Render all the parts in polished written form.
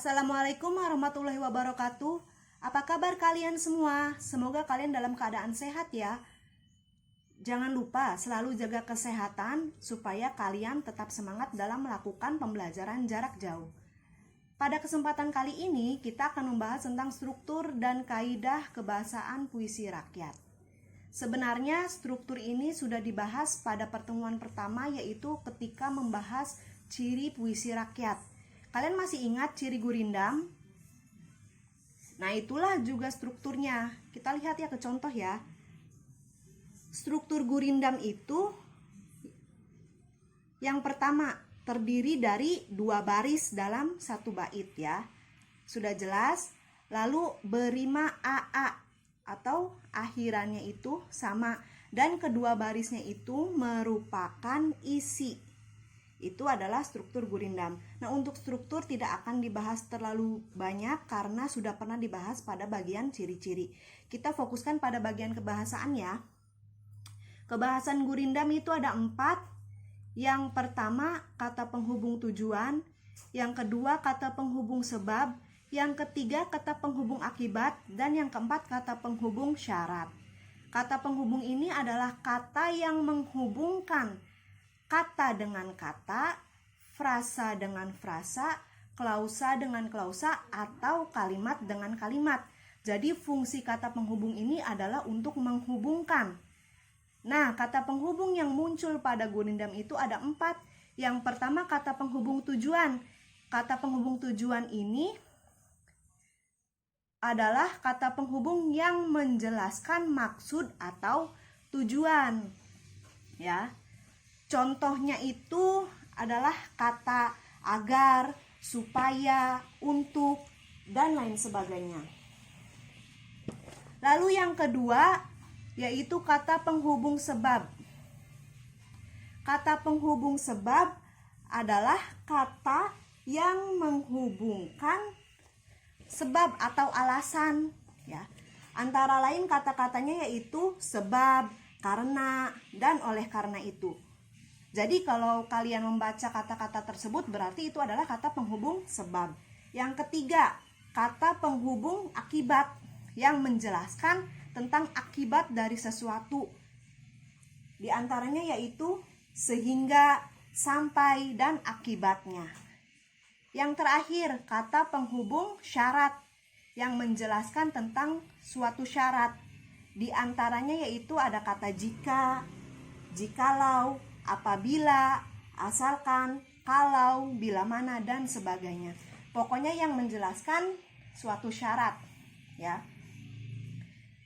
Assalamualaikum warahmatullahi wabarakatuh. Apa kabar kalian semua? Semoga kalian dalam keadaan sehat ya. Jangan lupa selalu jaga kesehatan supaya kalian tetap semangat dalam melakukan pembelajaran jarak jauh. Pada kesempatan kali ini kita akan membahas tentang struktur dan kaidah kebahasaan puisi rakyat. Sebenarnya struktur ini sudah dibahas pada pertemuan pertama, yaitu ketika membahas ciri puisi rakyat. Kalian masih ingat ciri gurindam? Nah, itulah juga strukturnya. Kita lihat ya ke contoh ya. Struktur gurindam itu yang pertama terdiri dari 2 baris dalam 1 bait ya. Sudah jelas. Lalu berima AA atau akhirannya itu sama, dan kedua barisnya itu merupakan isi. Itu adalah struktur gurindam. Nah, untuk struktur tidak akan dibahas terlalu banyak karena sudah pernah dibahas pada bagian ciri-ciri. Kita fokuskan pada bagian kebahasaan ya. Kebahasan gurindam itu ada 4. Yang pertama kata penghubung tujuan, yang kedua kata penghubung sebab, yang ketiga kata penghubung akibat, dan yang keempat kata penghubung syarat. Kata penghubung ini adalah kata yang menghubungkan kata dengan kata, frasa dengan frasa, klausa dengan klausa, atau kalimat dengan kalimat. Jadi fungsi kata penghubung ini adalah untuk menghubungkan. Nah, kata penghubung yang muncul pada gurindam itu ada 4. Yang pertama kata penghubung tujuan. Kata penghubung tujuan ini adalah kata penghubung yang menjelaskan maksud atau tujuan. Ya. Contohnya itu adalah kata agar, supaya, untuk, dan lain sebagainya. Lalu yang kedua yaitu kata penghubung sebab. Kata penghubung sebab adalah kata yang menghubungkan sebab atau alasan ya. Antara lain kata-katanya yaitu sebab, karena, dan oleh karena itu. Jadi kalau kalian membaca kata-kata tersebut berarti itu adalah kata penghubung sebab. Yang ketiga, kata penghubung akibat yang menjelaskan tentang akibat dari sesuatu. Di antaranya yaitu sehingga, sampai, dan akibatnya. Yang terakhir, kata penghubung syarat yang menjelaskan tentang suatu syarat. Di antaranya yaitu ada kata jika, jikalau, apabila, asalkan, kalau, bila mana, dan sebagainya. Pokoknya yang menjelaskan suatu syarat ya.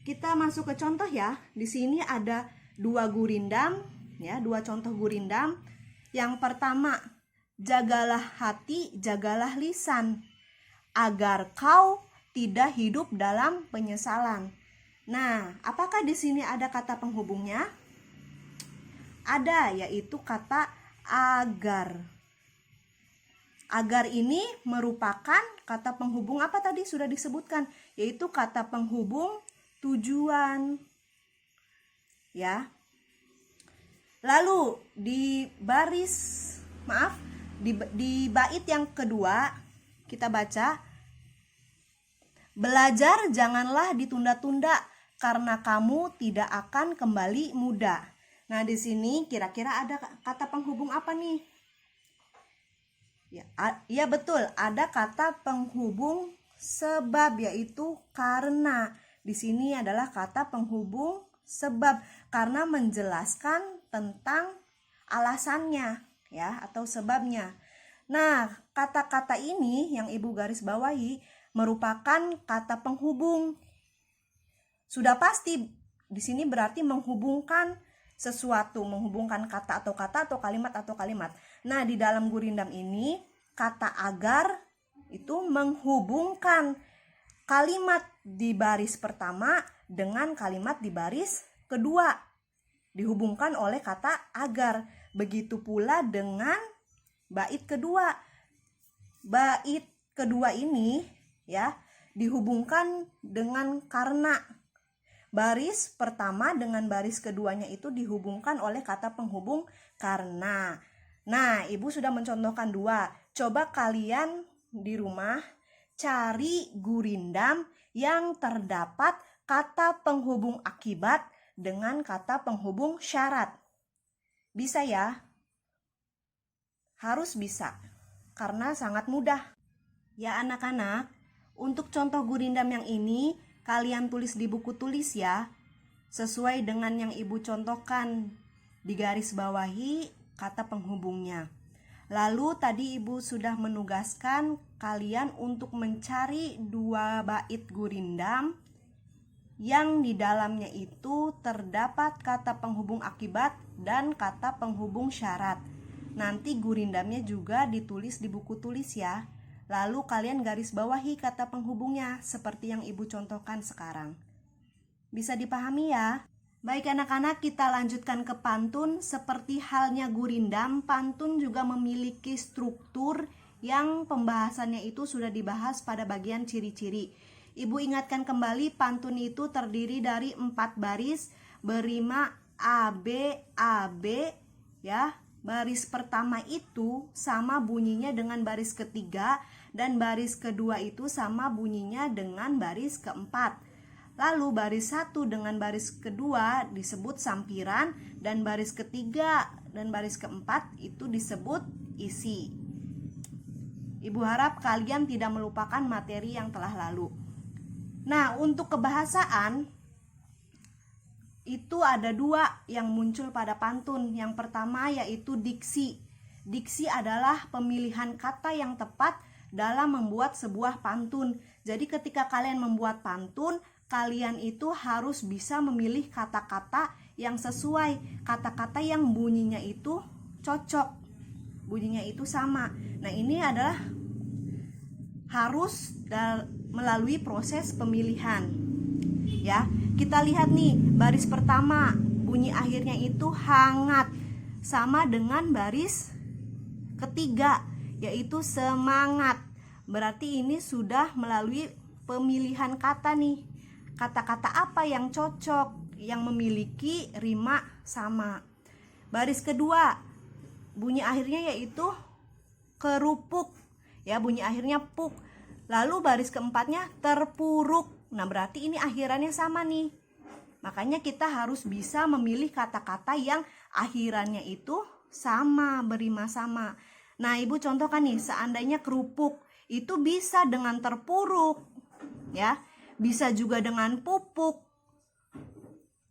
Kita masuk ke contoh ya. Di sini ada 2 gurindam ya, 2 contoh gurindam. Yang pertama, jagalah hati, jagalah lisan, agar kau tidak hidup dalam penyesalan. Nah, apakah di sini ada kata penghubungnya? Ada, yaitu kata agar. Agar ini merupakan kata penghubung apa tadi sudah disebutkan, yaitu kata penghubung tujuan. Ya. Lalu di bait yang kedua kita baca, belajar janganlah ditunda-tunda karena kamu tidak akan kembali muda. Nah, di sini kira-kira ada kata penghubung apa nih? Ya betul, ada kata penghubung sebab yaitu karena. Di sini adalah kata penghubung sebab karena menjelaskan tentang alasannya ya atau sebabnya. Nah, kata-kata ini yang Ibu garis bawahi merupakan kata penghubung. Sudah pasti di sini berarti menghubungkan sesuatu, menghubungkan kata atau kalimat. Nah, di dalam gurindam ini kata agar itu menghubungkan kalimat di baris pertama dengan kalimat di baris kedua. Dihubungkan oleh kata agar. Begitu pula dengan bait kedua. Bait kedua ini ya dihubungkan dengan karena. Baris pertama dengan baris keduanya itu dihubungkan oleh kata penghubung karena. Nah, Ibu sudah mencontohkan 2. Coba kalian di rumah cari gurindam yang terdapat kata penghubung akibat dengan kata penghubung syarat. Bisa ya? Harus bisa, karena sangat mudah. Ya anak-anak, untuk contoh gurindam yang ini, kalian tulis di buku tulis ya, sesuai dengan yang ibu contohkan. Digaris bawahi kata penghubungnya. Lalu tadi ibu sudah menugaskan kalian untuk mencari 2 bait gurindam yang di dalamnya itu terdapat kata penghubung akibat dan kata penghubung syarat. Nanti gurindamnya juga ditulis di buku tulis ya. Lalu kalian garis bawahi kata penghubungnya seperti yang ibu contohkan sekarang. Bisa dipahami ya? Baik anak-anak, kita lanjutkan ke pantun. Seperti halnya gurindam, pantun juga memiliki struktur yang pembahasannya itu sudah dibahas pada bagian ciri-ciri. Ibu ingatkan kembali, pantun itu terdiri dari 4 baris berima AB, AB ya. Baris pertama itu sama bunyinya dengan baris ketiga dan baris kedua itu sama bunyinya dengan baris keempat. Lalu baris 1 dengan baris kedua disebut sampiran dan baris ketiga dan baris keempat itu disebut isi. Ibu harap kalian tidak melupakan materi yang telah lalu. Nah, untuk kebahasaan itu ada 2 yang muncul pada pantun. Yang pertama yaitu diksi. Diksi adalah pemilihan kata yang tepat dalam membuat sebuah pantun. Jadi ketika kalian membuat pantun, kalian itu harus bisa memilih kata-kata yang sesuai, kata-kata yang bunyinya itu cocok, bunyinya itu sama. Nah, ini adalah harus melalui proses pemilihan. Ya, kita lihat nih, baris pertama bunyi akhirnya itu hangat, sama dengan baris ketiga yaitu semangat. Berarti ini sudah melalui pemilihan kata nih. Kata-kata apa yang cocok, yang memiliki rima sama. Baris kedua bunyi akhirnya yaitu kerupuk, ya, bunyi akhirnya puk. Lalu baris keempatnya terpuruk. Nah, berarti ini akhirannya sama nih. Makanya kita harus bisa memilih kata-kata yang akhirannya itu sama, berima sama. Nah, ibu contohkan nih, seandainya kerupuk itu bisa dengan terpuruk, ya, bisa juga dengan pupuk,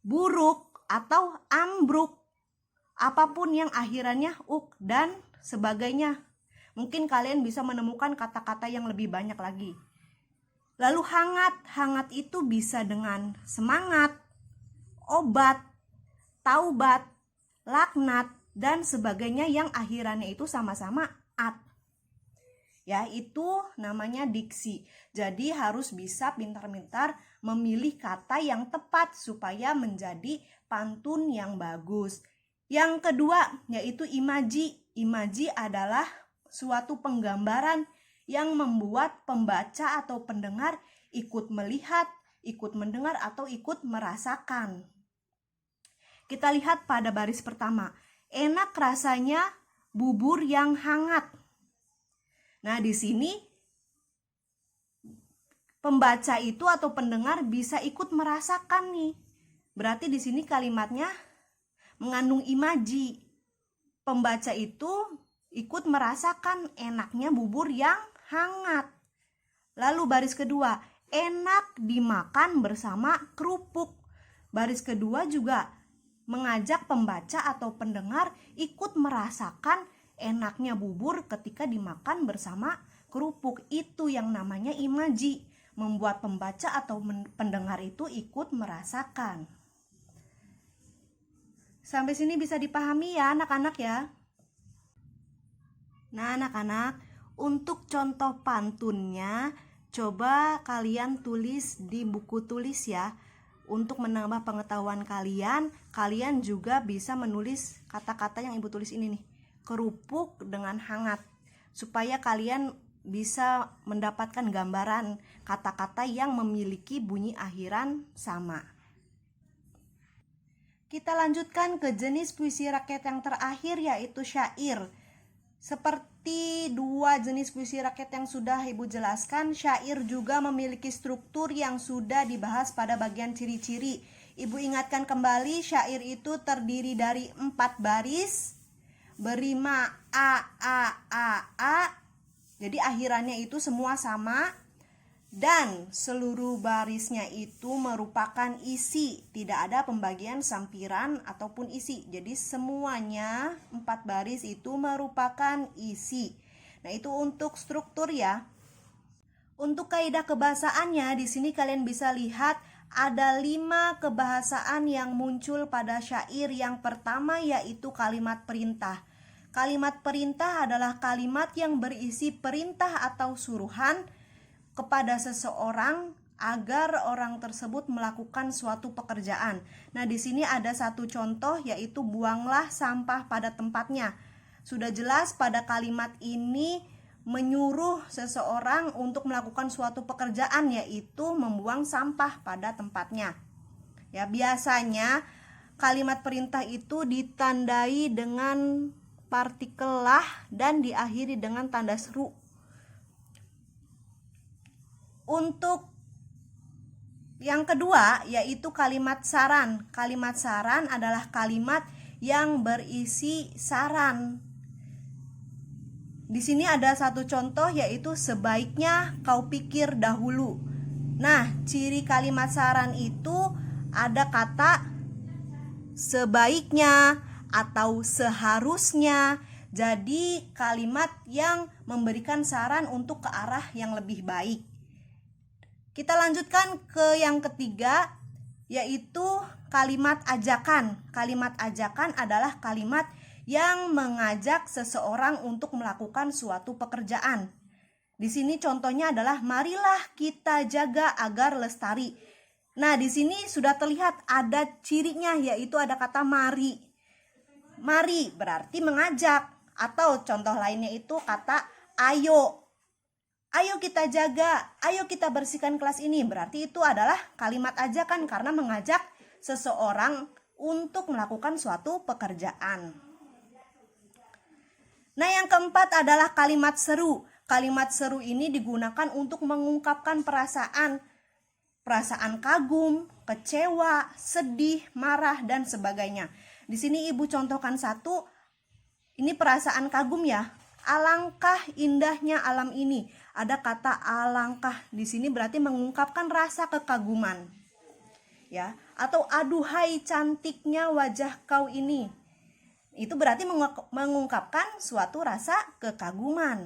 buruk, atau ambruk. Apapun yang akhirannya uk dan sebagainya. Mungkin kalian bisa menemukan kata-kata yang lebih banyak lagi. Lalu hangat, hangat itu bisa dengan semangat, obat, taubat, laknat, dan sebagainya yang akhirannya itu sama-sama at. Ya, itu namanya diksi. Jadi harus bisa pintar-pintar memilih kata yang tepat supaya menjadi pantun yang bagus. Yang kedua yaitu imaji. Imaji adalah suatu penggambaran yang membuat pembaca atau pendengar ikut melihat, ikut mendengar, atau ikut merasakan. Kita lihat pada baris pertama. Enak rasanya bubur yang hangat. Nah, di sini pembaca itu atau pendengar bisa ikut merasakan nih. Berarti di sini kalimatnya mengandung imaji. Pembaca itu ikut merasakan enaknya bubur yang hangat. Lalu baris kedua, enak dimakan bersama kerupuk. Baris kedua juga mengajak pembaca atau pendengar ikut merasakan enaknya bubur ketika dimakan bersama kerupuk. Itu yang namanya imaji, membuat pembaca atau pendengar itu ikut merasakan. Sampai sini bisa dipahami ya anak-anak ya. Nah anak-anak, untuk contoh pantunnya coba kalian tulis di buku tulis ya. Untuk menambah pengetahuan kalian, kalian juga bisa menulis kata-kata yang ibu tulis ini nih, kerupuk dengan hangat, supaya kalian bisa mendapatkan gambaran kata-kata yang memiliki bunyi akhiran sama. Kita lanjutkan ke jenis puisi rakyat yang terakhir yaitu syair. Seperti dua jenis puisi rakyat yang sudah Ibu jelaskan, syair juga memiliki struktur yang sudah dibahas pada bagian ciri-ciri. Ibu ingatkan kembali, syair itu terdiri dari 4 baris, berima A. Jadi akhirannya itu semua sama. Dan seluruh barisnya itu merupakan isi, tidak ada pembagian sampiran ataupun isi. Jadi semuanya 4 baris itu merupakan isi. Nah, itu untuk struktur ya. Untuk kaidah kebahasaannya, di sini kalian bisa lihat ada 5 kebahasaan yang muncul pada syair. Yang pertama yaitu kalimat perintah. Kalimat perintah adalah kalimat yang berisi perintah atau suruhan kepada seseorang agar orang tersebut melakukan suatu pekerjaan. Nah, di sini ada satu contoh yaitu buanglah sampah pada tempatnya. Sudah jelas pada kalimat ini menyuruh seseorang untuk melakukan suatu pekerjaan yaitu membuang sampah pada tempatnya. Ya, biasanya kalimat perintah itu ditandai dengan partikel lah dan diakhiri dengan tanda seru. Untuk yang kedua yaitu kalimat saran. Kalimat saran adalah kalimat yang berisi saran. Di sini ada satu contoh yaitu sebaiknya kau pikir dahulu. Nah, ciri kalimat saran itu ada kata sebaiknya atau seharusnya. Jadi kalimat yang memberikan saran untuk ke arah yang lebih baik. Kita lanjutkan ke yang ketiga yaitu kalimat ajakan. Kalimat ajakan adalah kalimat yang mengajak seseorang untuk melakukan suatu pekerjaan. Di sini contohnya adalah marilah kita jaga agar lestari. Nah, di sini sudah terlihat ada cirinya yaitu ada kata mari. Mari berarti mengajak, atau contoh lainnya itu kata ayo. Ayo kita jaga, ayo kita bersihkan kelas ini. Berarti itu adalah kalimat ajakan karena mengajak seseorang untuk melakukan suatu pekerjaan. Nah, yang keempat adalah kalimat seru. Kalimat seru ini digunakan untuk mengungkapkan perasaan kagum, kecewa, sedih, marah, dan sebagainya. Di sini Ibu contohkan satu, ini perasaan kagum ya. Alangkah indahnya alam ini. Ada kata alangkah di sini berarti mengungkapkan rasa kekaguman. Ya, atau aduhai cantiknya wajah kau ini. Itu berarti mengungkapkan suatu rasa kekaguman.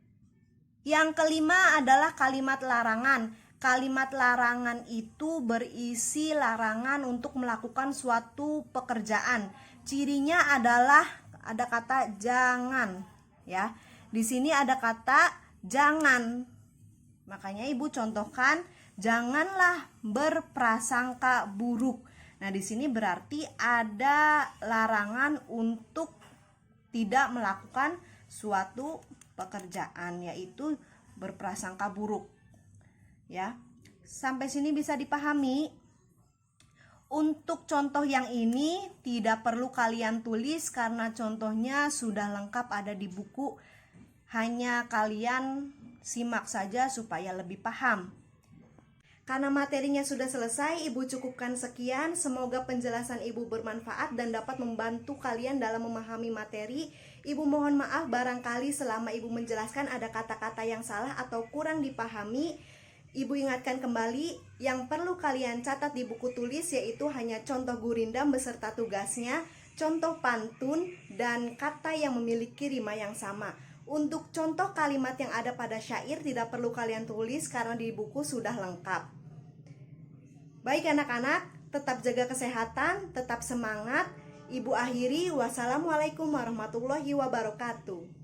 Yang kelima adalah kalimat larangan. Kalimat larangan itu berisi larangan untuk melakukan suatu pekerjaan. Cirinya adalah ada kata jangan, ya. Di sini ada kata jangan. Makanya Ibu contohkan janganlah berprasangka buruk. Nah, di sini berarti ada larangan untuk tidak melakukan suatu pekerjaan yaitu berprasangka buruk. Ya. Sampai sini bisa dipahami? Untuk contoh yang ini tidak perlu kalian tulis karena contohnya sudah lengkap ada di buku. Hanya kalian simak saja supaya lebih paham. Karena materinya sudah selesai, Ibu cukupkan sekian. Semoga penjelasan Ibu bermanfaat dan dapat membantu kalian dalam memahami materi. Ibu mohon maaf barangkali selama Ibu menjelaskan ada kata-kata yang salah atau kurang dipahami. Ibu ingatkan kembali, yang perlu kalian catat di buku tulis yaitu hanya contoh gurindam beserta tugasnya, contoh pantun, dan kata yang memiliki rima yang sama. Untuk contoh kalimat yang ada pada syair tidak perlu kalian tulis karena di buku sudah lengkap. Baik anak-anak, tetap jaga kesehatan, tetap semangat. Ibu akhiri, wassalamualaikum warahmatullahi wabarakatuh.